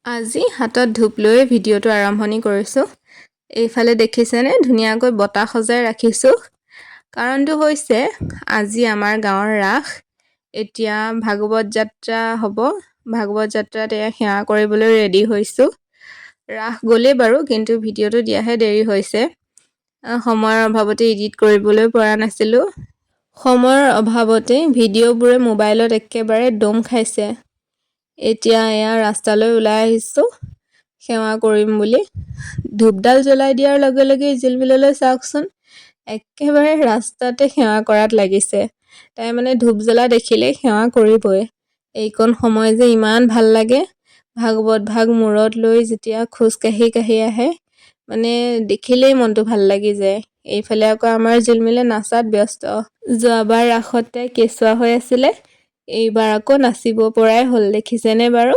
আজি হাতত ধূপ লৈ ভিডিঅ'টো আৰম্ভণি কৰিছোঁ। এইফালে দেখিছেনে ধুনীয়াকৈ বটা সজাই ৰাখিছোঁ। কাৰণটো হৈছে আজি আমাৰ গাঁৱৰ ৰাস। এতিয়া ভাগৱত যাত্ৰা হ'ব। ভাগৱত যাত্ৰাত সেৱা কৰিবলৈ ৰেডি হৈছোঁ। ৰাস গ'লেই বাৰু, কিন্তু ভিডিঅ'টো দিয়াহে দেৰি হৈছে। সময়ৰ অভাৱতে এডিট কৰিবলৈ পৰা নাছিলোঁ। সময়ৰ অভাৱতে ভিডিঅ'বোৰে মোবাইলত একেবাৰে দম খাইছে। এতিয়া এয়া ৰাস্তালৈ ওলাই আহিছোঁ সেৱা কৰিম বুলি। ধূপডাল জ্বলাই দিয়াৰ লগে লগে জিলমিললৈ চাওকচোন, একেবাৰে ৰাস্তাতে সেৱা কৰাত লাগিছে। তাই মানে ধূপ জ্বলা দেখিলেই সেৱা কৰিবই। এইকণ সময় যে ইমান ভাল লাগে। ভাগৱত ভাগ মূৰত লৈ যেতিয়া খোজ কাঢ়ি কাঢ়ি আহে, মানে দেখিলেই মনটো ভাল লাগি যায়। এইফালে আকৌ আমাৰ জিলমিলে নাচাত ব্যস্ত। যোৱাবাৰ ৰাসতে কেঁচুৱা হৈ আছিলে, এইবাৰ আকৌ নাচিব পৰাই হ'ল, দেখিছেনে বাৰু?